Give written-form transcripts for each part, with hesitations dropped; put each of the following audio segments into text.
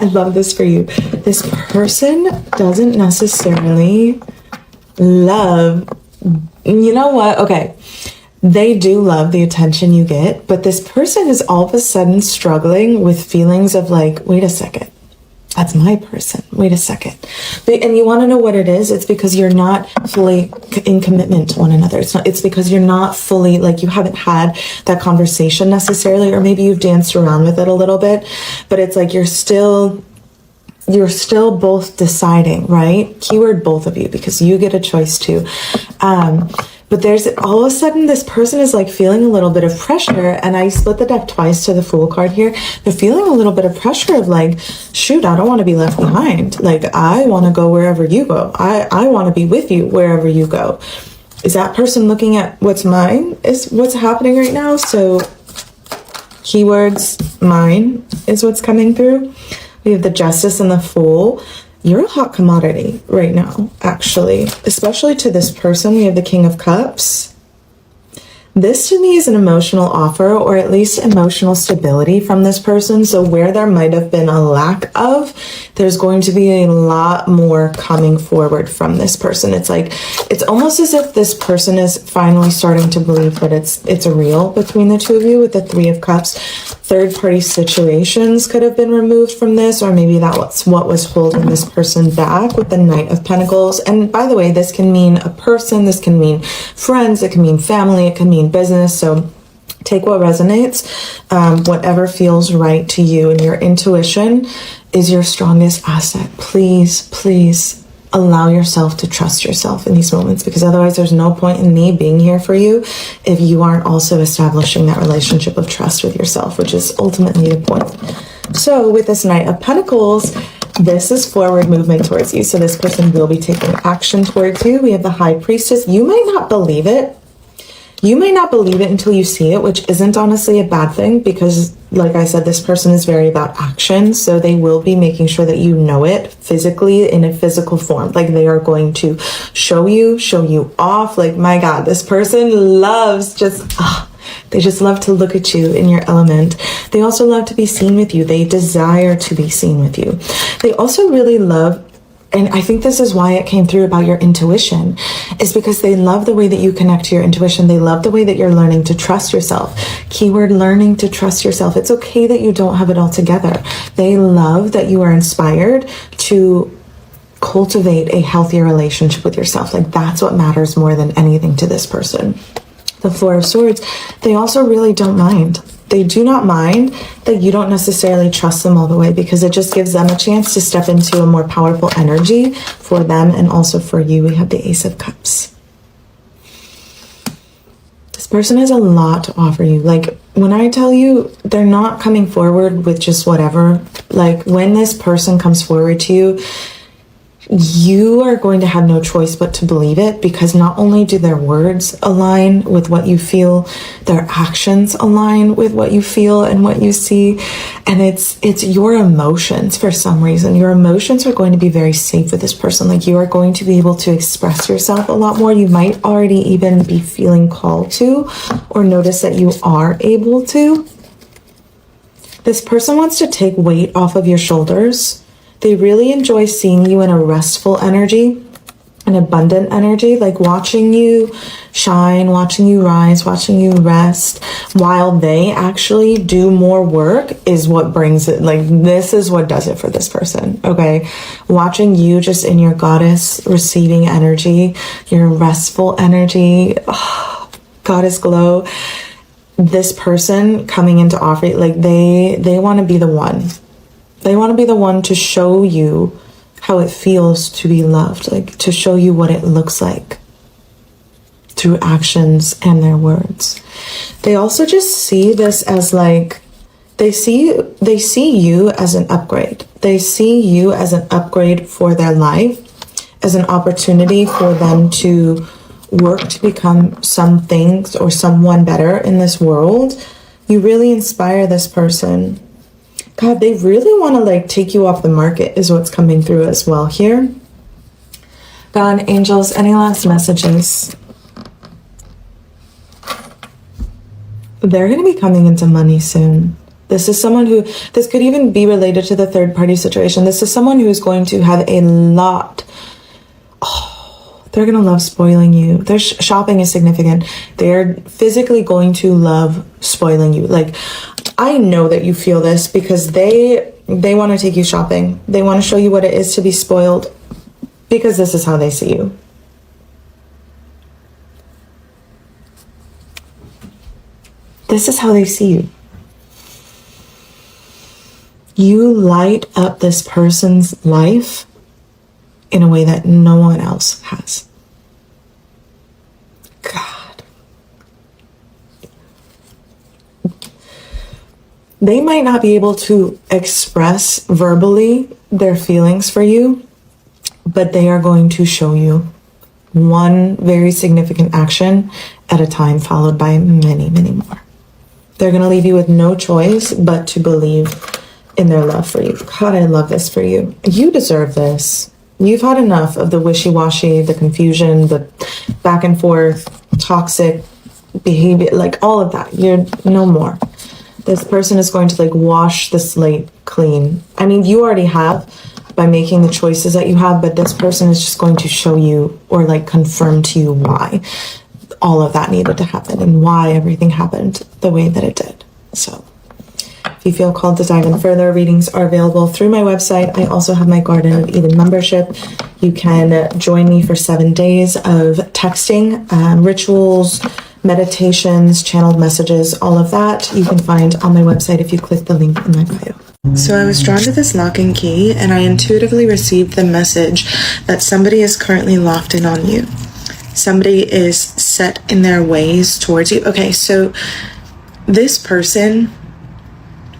I love this for you. This person doesn't necessarily love, you know what? Okay. They do love the attention you get, but this person is all of a sudden struggling with feelings of like, wait a second, that's my person. Wait a second. And you want to know what it is? It's because you're not fully in commitment to one another. It's because you're not fully, like, you haven't had that conversation necessarily, or maybe you've danced around with it a little bit, but it's like you're still both deciding, right? Keyword both of you, because you get a choice too. But there's all of a sudden this person is like feeling a little bit of pressure, and I split the deck twice to the Fool card here. They're feeling a little bit of pressure of like, shoot, I don't want to be left behind. Like, I want to go wherever you go. I want to be with you wherever you go. Is that person looking at what's mine is what's happening right now? So keywords, mine is what's coming through. We have the Justice and the Fool. You're a hot commodity right now, actually, especially to this person. We have the King of Cups. This to me is an emotional offer, or at least emotional stability from this person. So where there might have been a lack of, there's going to be a lot more coming forward from this person. It's like, it's almost as if this person is finally starting to believe that it's a real between the two of you with the Three of Cups. Third party situations could have been removed from this, or maybe that was what was holding this person back with the Knight of Pentacles. And by the way, this can mean a person, this can mean friends, it can mean family, it can mean business. So take what resonates, whatever feels right to you, and your intuition is your strongest asset. Please allow yourself to trust yourself in these moments, because otherwise there's no point in me being here for you if you aren't also establishing that relationship of trust with yourself, which is ultimately the point. So with this Knight of Pentacles, this is forward movement towards you. So this person will be taking action towards you. We have the High Priestess. You might not believe it. You may not believe it until you see it, which isn't honestly a bad thing, because like I said, this person is very about action. So they will be making sure that you know it physically, in a physical form. Like, they are going to show you off. Like, my God, this person loves they just love to look at you in your element. They also love to be seen with you. They desire to be seen with you. They also really love, and I think this is why it came through about your intuition, is because they love the way that you connect to your intuition. They love the way that you're learning to trust yourself. Keyword, learning to trust yourself. It's okay that you don't have it all together. They love that you are inspired to cultivate a healthier relationship with yourself. Like, that's what matters more than anything to this person. The Four of Swords, they also really don't mind. They do not mind that you don't necessarily trust them all the way, because it just gives them a chance to step into a more powerful energy for them and also for you. We have the Ace of Cups. This person has a lot to offer you. Like, when I tell you, they're not coming forward with just whatever. Like, when this person comes forward to you, you are going to have no choice but to believe it, because not only do their words align with what you feel, their actions align with what you feel and what you see. And it's your emotions. For some reason, your emotions are going to be very safe with this person. Like, you are going to be able to express yourself a lot more. You might already even be feeling called to, or notice that you are able to. This person wants to take weight off of your shoulders. They really enjoy seeing you in a restful energy, an abundant energy, like watching you shine, watching you rise, watching you rest, while they actually do more work is what brings it. Like, this is what does it for this person, okay? Watching you just in your goddess receiving energy, your restful energy, goddess glow. This person coming into offer, like, they want to be the one. They want to be the one to show you how it feels to be loved, like to show you what it looks like through actions and their words. They also just see this as like, they see you as an upgrade. They see you as an upgrade for their life, as an opportunity for them to work to become some things or someone better in this world. You really inspire this person. God, they really want to like take you off the market is what's coming through as well here. God, angels, any last messages? They're going to be coming into money soon. This is someone who, this could even be related to the third party situation. This is someone who is going to have a lot. Oh, they're going to love spoiling you. Their shopping is significant. They're physically going to love spoiling you. Like, I know that you feel this because they want to take you shopping. They want to show you what it is to be spoiled because this is how they see you. This is how they see you. You light up this person's life in a way that no one else has. God. They might not be able to express verbally their feelings for you, but they are going to show you one very significant action at a time, followed by many, many more. They're going to leave you with no choice but to believe in their love for you. God, I love this for you. You deserve this. You've had enough of the wishy-washy, the confusion, the back and forth, toxic behavior, like all of that. You're no more. This person is going to like wash the slate clean. I mean, you already have by making the choices that you have, but this person is just going to show you or like confirm to you why all of that needed to happen and why everything happened the way that it did. So if you feel called to dive in further, readings are available through my website. I also have my Garden of Eden membership. You can join me for 7 days of texting, rituals, meditations, channeled messages, all of that you can find on my website if you click the link in my bio. So I was drawn to this lock and key, and I intuitively received the message that somebody is currently locked in on you. Somebody is set in their ways towards you. Okay, so this person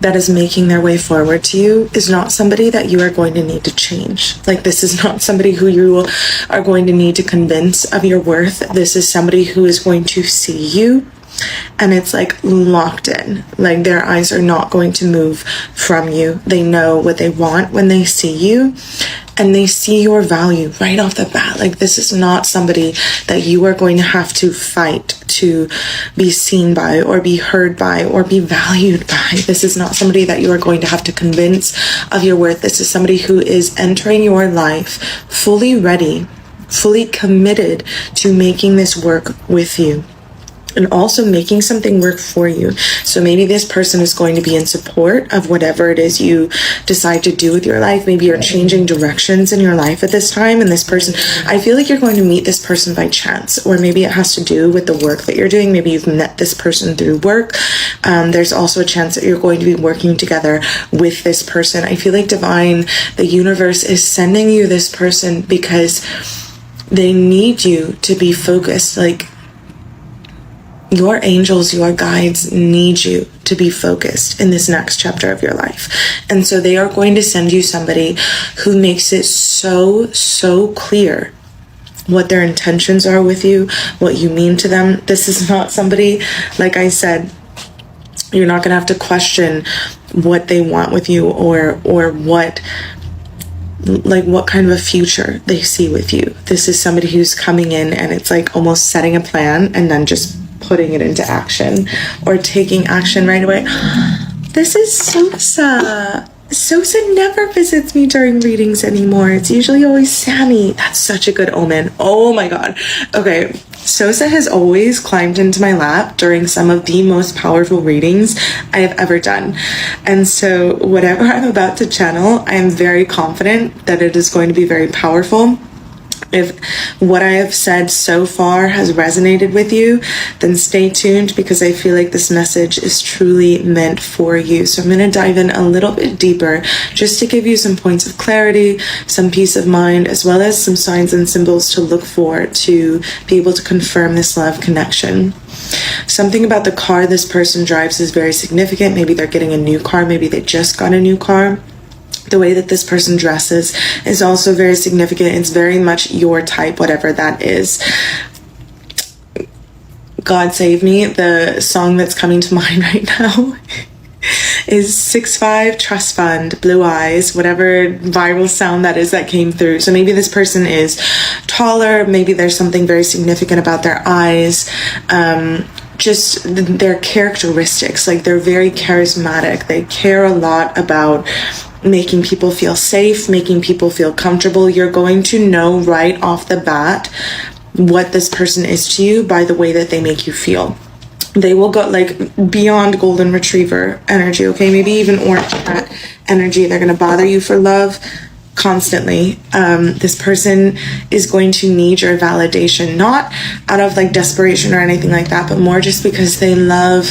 that is making their way forward to you is not somebody that you are going to need to change. Like, this is not somebody who you are going to need to convince of your worth. This is somebody who is going to see you, and it's like locked in. Like, their eyes are not going to move from you. They know what they want when they see you, and they see your value right off the bat. Like, this is not somebody that you are going to have to fight to be seen by or be heard by or be valued by. This is not somebody that you are going to have to convince of your worth. This is somebody who is entering your life fully ready, fully committed to making this work with you, and also making something work for you. So maybe this person is going to be in support of whatever it is you decide to do with your life. Maybe you're changing directions in your life at this time, and this person, I feel like you're going to meet this person by chance, or maybe it has to do with the work that you're doing. Maybe you've met this person through work. There's also a chance that you're going to be working together with this person. I feel like divine, the universe is sending you this person because they need you to be focused. Like, your angels, your guides need you to be focused in this next chapter of your life. And so they are going to send you somebody who makes it so clear what their intentions are with you, what you mean to them. This is not somebody, like I said, you're not going to have to question what they want with you or what kind of a future they see with you. This is somebody who's coming in and it's like almost setting a plan and then just putting it into action or taking action right away. This is Sosa. Sosa never visits me during readings anymore. It's usually always Sammy. That's such a good omen. Oh my god. Okay, Sosa has always climbed into my lap during some of the most powerful readings I have ever done. And so whatever I'm about to channel, I am very confident that it is going to be very powerful. If what I have said so far has resonated with you, then stay tuned because I feel like this message is truly meant for you. So I'm going to dive in a little bit deeper just to give you some points of clarity, some peace of mind, as well as some signs and symbols to look for to be able to confirm this love connection. Something about the car this person drives is very significant. Maybe they're getting a new car. Maybe they just got a new car. The way that this person dresses is also very significant. It's very much your type, whatever that is. God Save Me, the song that's coming to mind right now is 6'5", Trust Fund, Blue Eyes, whatever viral sound that is that came through. So maybe this person is taller, maybe there's something very significant about their eyes. just their characteristics. Like, they're very charismatic. They care a lot about making people feel safe, making people feel comfortable. You're going to know right off the bat what this person is to you by the way that they make you feel. They will go like beyond golden retriever energy, okay? Maybe even orange cat energy. They're going to bother you for love constantly. This person is going to need your validation, not out of like desperation or anything like that, but more just because they love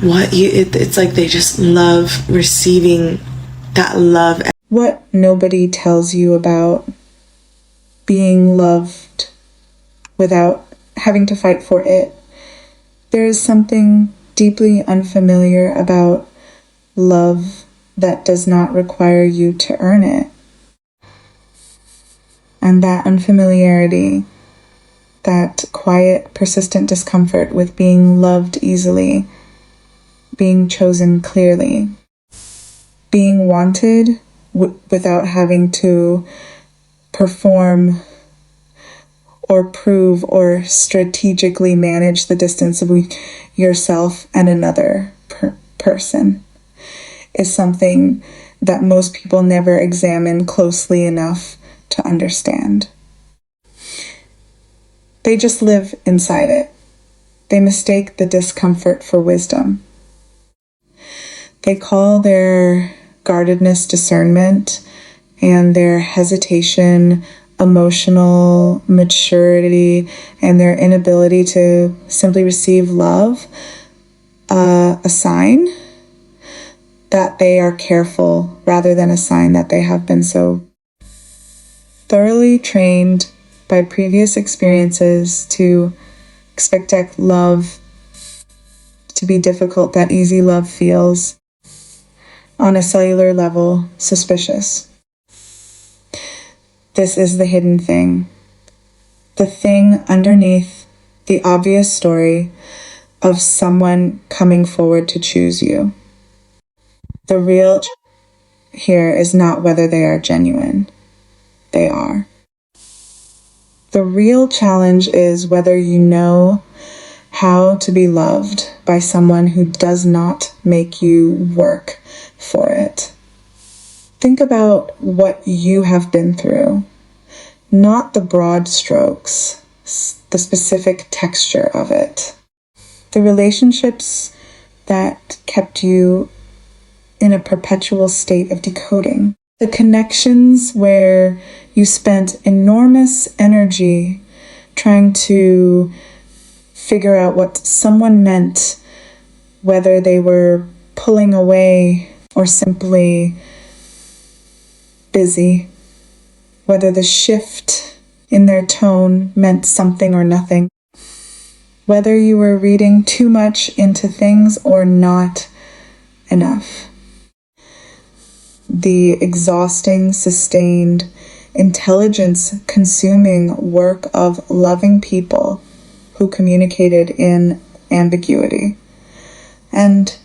what you, it's like they just love receiving that love. What nobody tells you about being loved without having to fight for it. There is something deeply unfamiliar about love that does not require you to earn it. And that unfamiliarity, that quiet, persistent discomfort with being loved easily, being chosen clearly, being wanted without having to perform or prove or strategically manage the distance of yourself and another person is something that most people never examine closely enough to understand. They just live inside it. They mistake the discomfort for wisdom. They call their guardedness discernment and their hesitation emotional maturity and their inability to simply receive love a sign that they are careful rather than a sign that they have been so thoroughly trained by previous experiences to expect love to be difficult, that easy love feels on a cellular level suspicious. This is the hidden thing. The thing underneath the obvious story of someone coming forward to choose you. The real here is not whether they are genuine. They are. The real challenge is whether you know how to be loved by someone who does not make you work for it. Think about what you have been through, not the broad strokes, the specific texture of it. The relationships that kept you in a perpetual state of decoding. The connections where you spent enormous energy trying to figure out what someone meant, whether they were pulling away or simply busy, whether the shift in their tone meant something or nothing, whether you were reading too much into things or not enough. The exhausting, sustained, intelligence-consuming work of loving people who communicated in ambiguity. And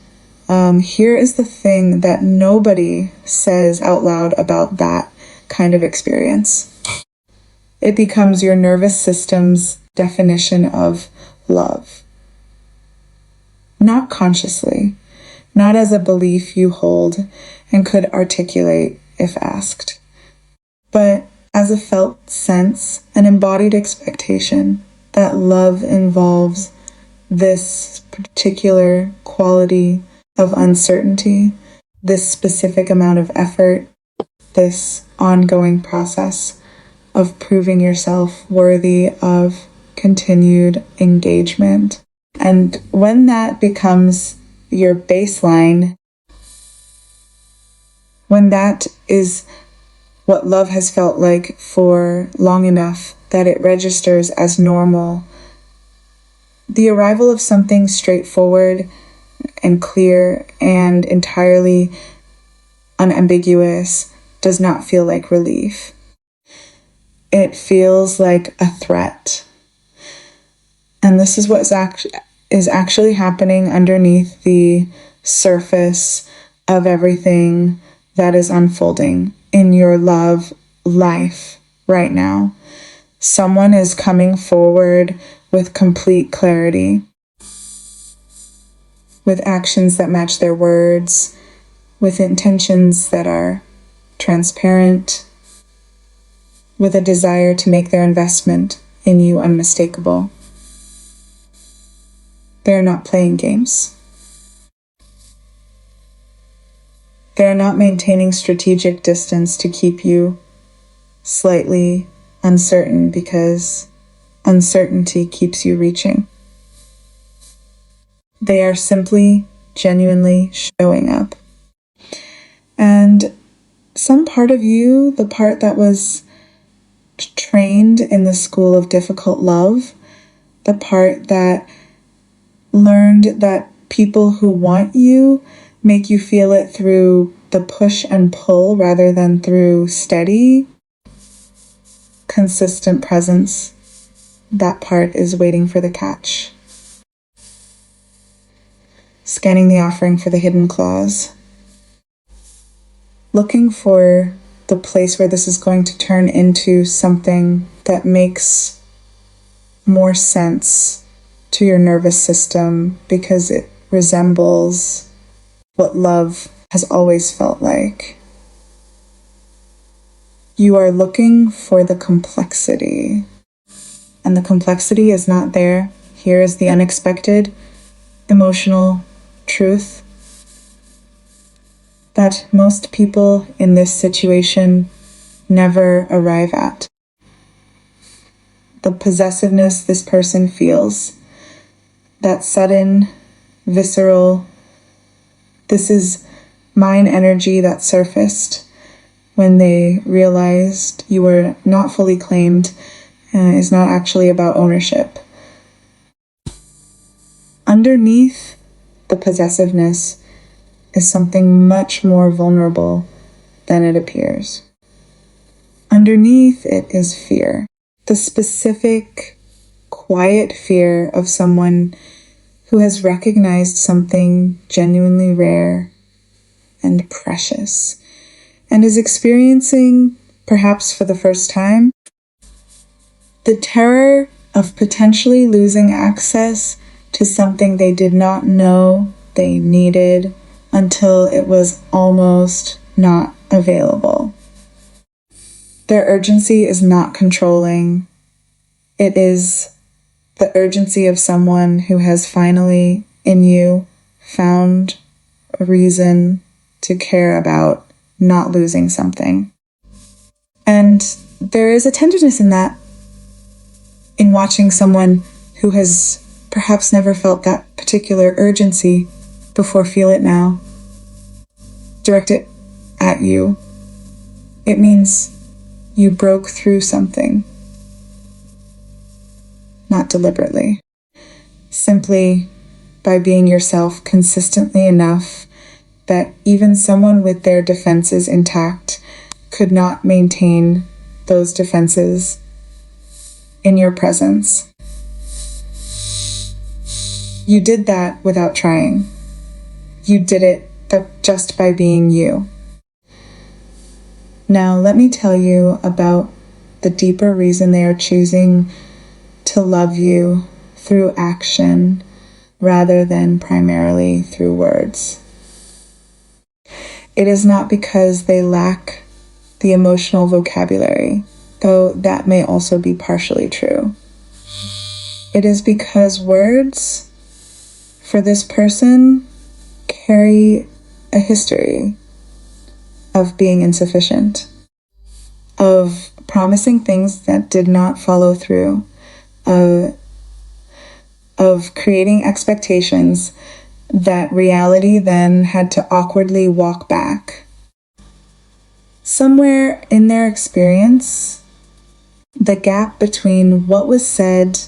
here is the thing that nobody says out loud about that kind of experience. It becomes your nervous system's definition of love. Not consciously, not as a belief you hold and could articulate if asked, but as a felt sense, an embodied expectation that love involves this particular quality of uncertainty, this specific amount of effort, this ongoing process of proving yourself worthy of continued engagement. And when that becomes your baseline, when that is what love has felt like for long enough that it registers as normal, the arrival of something straightforward and clear and entirely unambiguous does not feel like relief. It feels like a threat. And this is what is actually happening underneath the surface of everything that is unfolding in your love life right now. Someone is coming forward with complete clarity. with actions that match their words, with intentions that are transparent, with a desire to make their investment in you unmistakable. They're not playing games. They're not maintaining strategic distance to keep you slightly uncertain, because uncertainty keeps you reaching. They are simply, genuinely showing up. And some part of you, the part that was trained in the school of difficult love, the part that learned that people who want you make you feel it through the push and pull rather than through steady, consistent presence, that part is waiting for the catch. Scanning the offering for the hidden clause. Looking for the place where this is going to turn into something that makes more sense to your nervous system, because it resembles what love has always felt like. You are looking for the complexity, and the complexity is not there. Here is the unexpected emotional truth that most people in this situation never arrive at. The possessiveness this person feels, that sudden, visceral, this is mine energy that surfaced when they realized you were not fully claimed, is not actually about ownership. Underneath the possessiveness is something much more vulnerable than it appears. Underneath it is fear. The specific, quiet fear of someone who has recognized something genuinely rare and precious, and is experiencing, perhaps for the first time, the terror of potentially losing access to something they did not know they needed until it was almost not available. Their urgency is not controlling. It is the urgency of someone who has finally, in you, found a reason to care about not losing something. And there is a tenderness in that, in watching someone who has perhaps never felt that particular urgency before feel it now. Direct it at you. It means you broke through something. Not deliberately. Simply by being yourself consistently enough that even someone with their defenses intact could not maintain those defenses in your presence. You did that without trying. You did it just by being you. Now, let me tell you about the deeper reason they are choosing to love you through action rather than primarily through words. It is not because they lack the emotional vocabulary, though that may also be partially true. It is because words, for this person, carry a history of being insufficient, of promising things that did not follow through, of creating expectations that reality then had to awkwardly walk back. Somewhere in their experience, the gap between what was said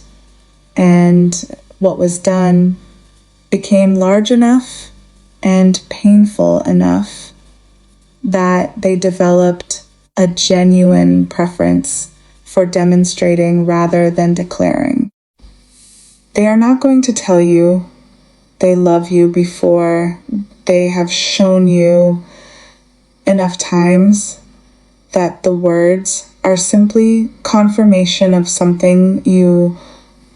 and what was done became large enough and painful enough that they developed a genuine preference for demonstrating rather than declaring. They are not going to tell you they love you before they have shown you enough times that the words are simply confirmation of something you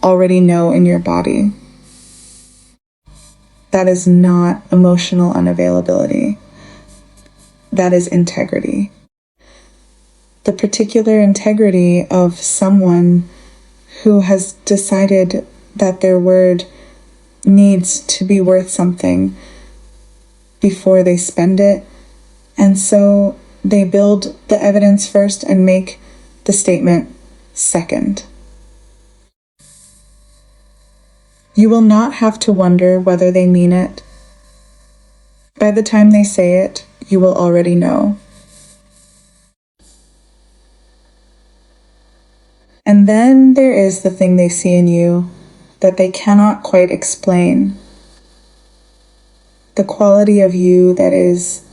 already know in your body. That is not emotional unavailability. That is integrity. The particular integrity of someone who has decided that their word needs to be worth something before they spend it. And so they build the evidence first and make the statement second. You will not have to wonder whether they mean it. By the time they say it, you will already know. And then there is the thing they see in you that they cannot quite explain. The quality of you that is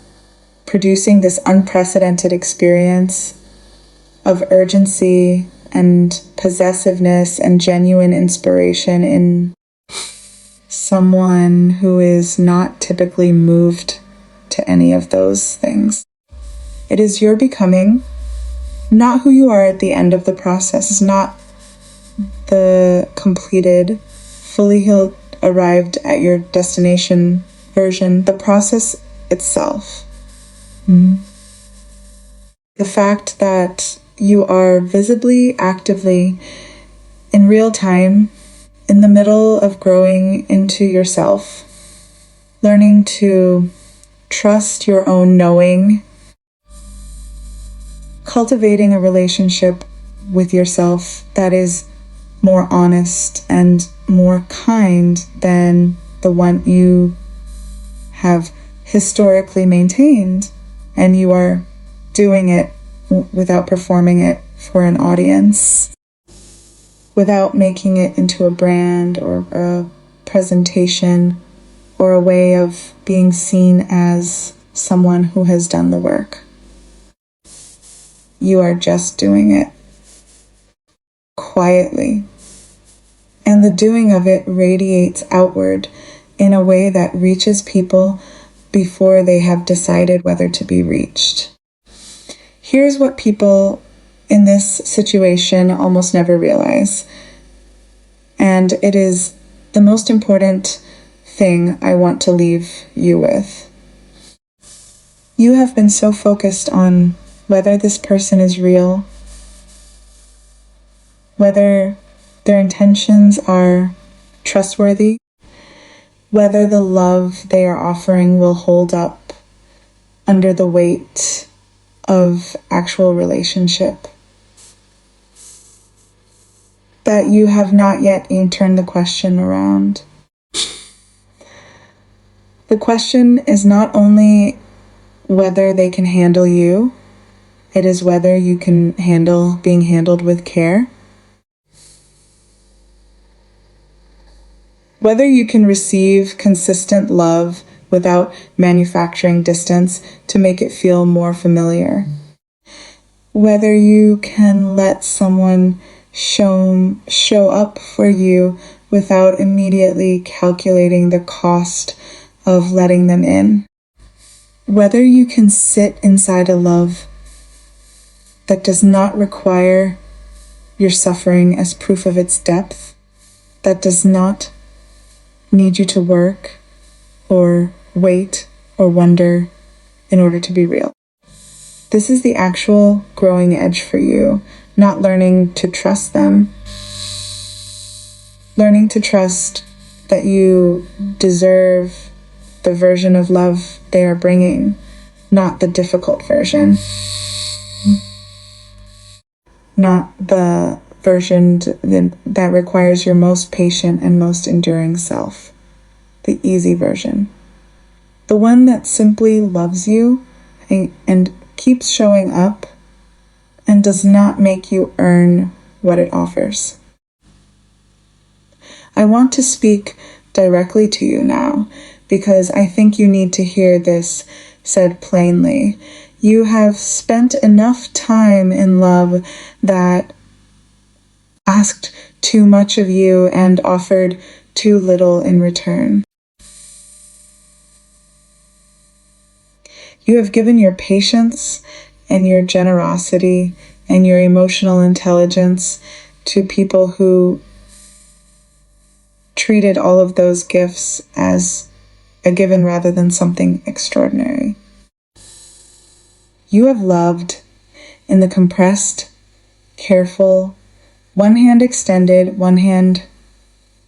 producing this unprecedented experience of urgency and possessiveness and genuine inspiration in someone who is not typically moved to any of those things. It is your becoming, not who you are at the end of the process. It's not the completed, fully healed, arrived at your destination version. The process itself. The fact that you are visibly, actively, in real time, in the middle of growing into yourself, learning to trust your own knowing, cultivating a relationship with yourself that is more honest and more kind than the one you have historically maintained, and you are doing it without performing it for an audience, without making it into a brand or a presentation or a way of being seen as someone who has done the work. You are just doing it quietly. And the doing of it radiates outward in a way that reaches people before they have decided whether to be reached. Here's what people in this situation almost never realize. And it is the most important thing I want to leave you with. You have been so focused on whether this person is real, whether their intentions are trustworthy, whether the love they are offering will hold up under the weight of actual relationship, that you have not yet turned the question around. The question is not only whether they can handle you, it is whether you can handle being handled with care. Whether you can receive consistent love without manufacturing distance to make it feel more familiar. Whether you can let someone show up for you without immediately calculating the cost of letting them in. Whether you can sit inside a love that does not require your suffering as proof of its depth, that does not need you to work or wait or wonder in order to be real. This is the actual growing edge for you, not learning to trust them. Learning to trust that you deserve the version of love they are bringing, not the difficult version. Not the version that requires your most patient and most enduring self. The easy version. The one that simply loves you and keeps showing up and does not make you earn what it offers. I want to speak directly to you now because I think you need to hear this said plainly. You have spent enough time in love that asked too much of you and offered too little in return. You have given your patience and your generosity and your emotional intelligence to people who treated all of those gifts as a given rather than something extraordinary. You have loved in the compressed, careful, one hand extended, one hand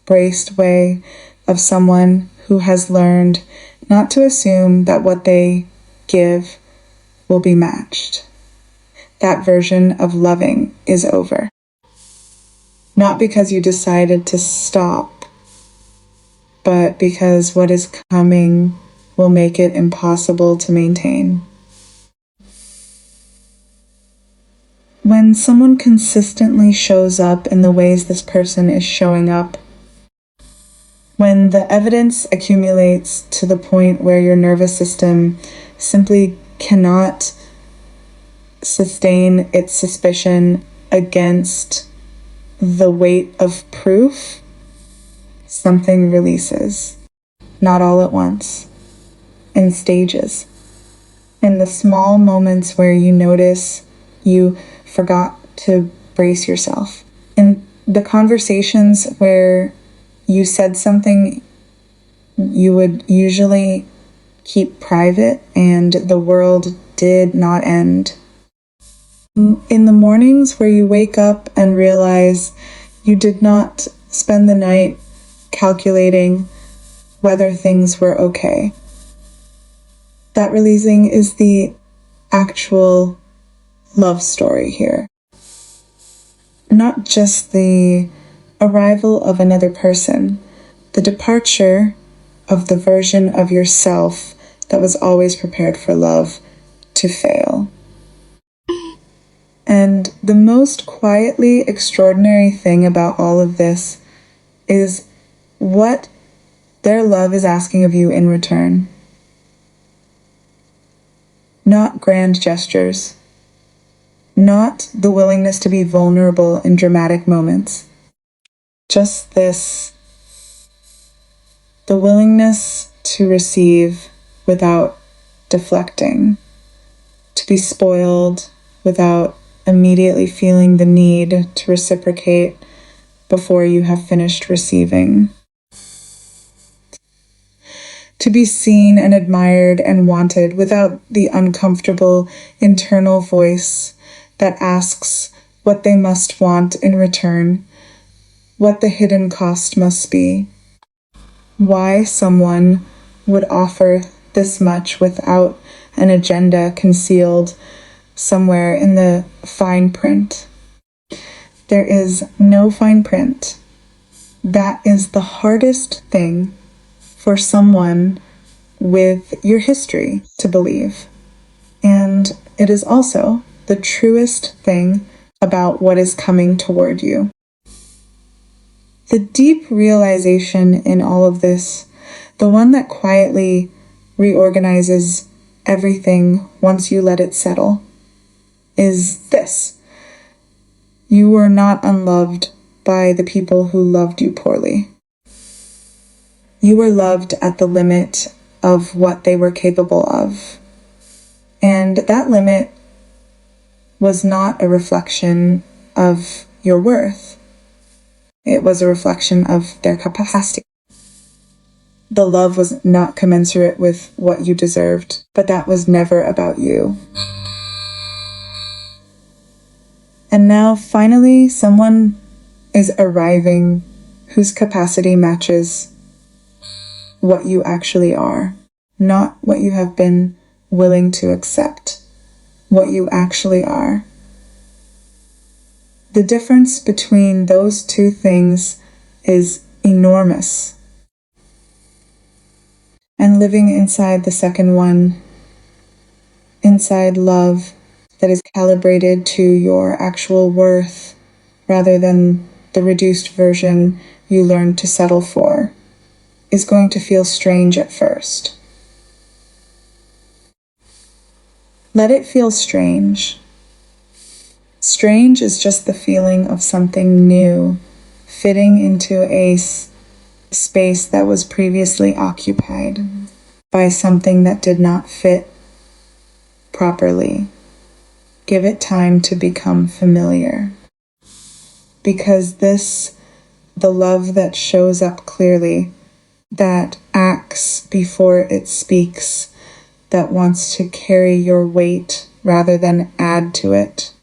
braced way of someone who has learned not to assume that what they give will be matched. That version of loving is over. Not because you decided to stop, but because what is coming will make it impossible to maintain. When someone consistently shows up in the ways this person is showing up, when the evidence accumulates to the point where your nervous system simply cannot sustain its suspicion against the weight of proof, something releases. Not all at once, in stages. In the small moments where you notice you forgot to brace yourself. In the conversations where you said something you would usually keep private and the world did not end. In the mornings where you wake up and realize you did not spend the night calculating whether things were okay. That releasing is the actual love story here. Not just the arrival of another person, the departure of the version of yourself that was always prepared for love to fail. And the most quietly extraordinary thing about all of this is what their love is asking of you in return. Not grand gestures, not the willingness to be vulnerable in dramatic moments. Just this, the willingness to receive without deflecting, to be spoiled without immediately feeling the need to reciprocate before you have finished receiving. To be seen and admired and wanted without the uncomfortable internal voice that asks what they must want in return, what the hidden cost must be, why someone would offer this much without an agenda concealed somewhere in the fine print. There is no fine print. That is the hardest thing for someone with your history to believe. And it is also the truest thing about what is coming toward you. The deep realization in all of this, the one that quietly reorganizes everything once you let it settle, is this. You were not unloved by the people who loved you poorly. You were loved at the limit of what they were capable of. And that limit was not a reflection of your worth. It was a reflection of their capacity. The love was not commensurate with what you deserved, but that was never about you. And now, finally, someone is arriving whose capacity matches what you actually are, not what you have been willing to accept, what you actually are. The difference between those two things is enormous. And living inside the second one, inside love that is calibrated to your actual worth rather than the reduced version you learned to settle for, is going to feel strange at first. Let it feel strange. Strange is just the feeling of something new fitting into a space that was previously occupied by something that did not fit properly. Give it time to become familiar. Because the love that shows up clearly, that acts before it speaks, that wants to carry your weight rather than add to it,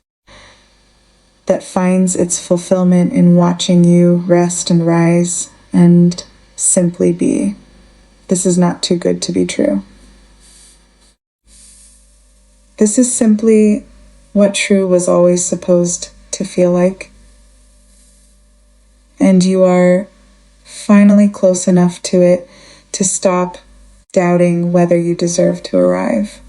that finds its fulfillment in watching you rest and rise and simply be. This is not too good to be true. This is simply what true was always supposed to feel like. And you are finally close enough to it to stop doubting whether you deserve to arrive.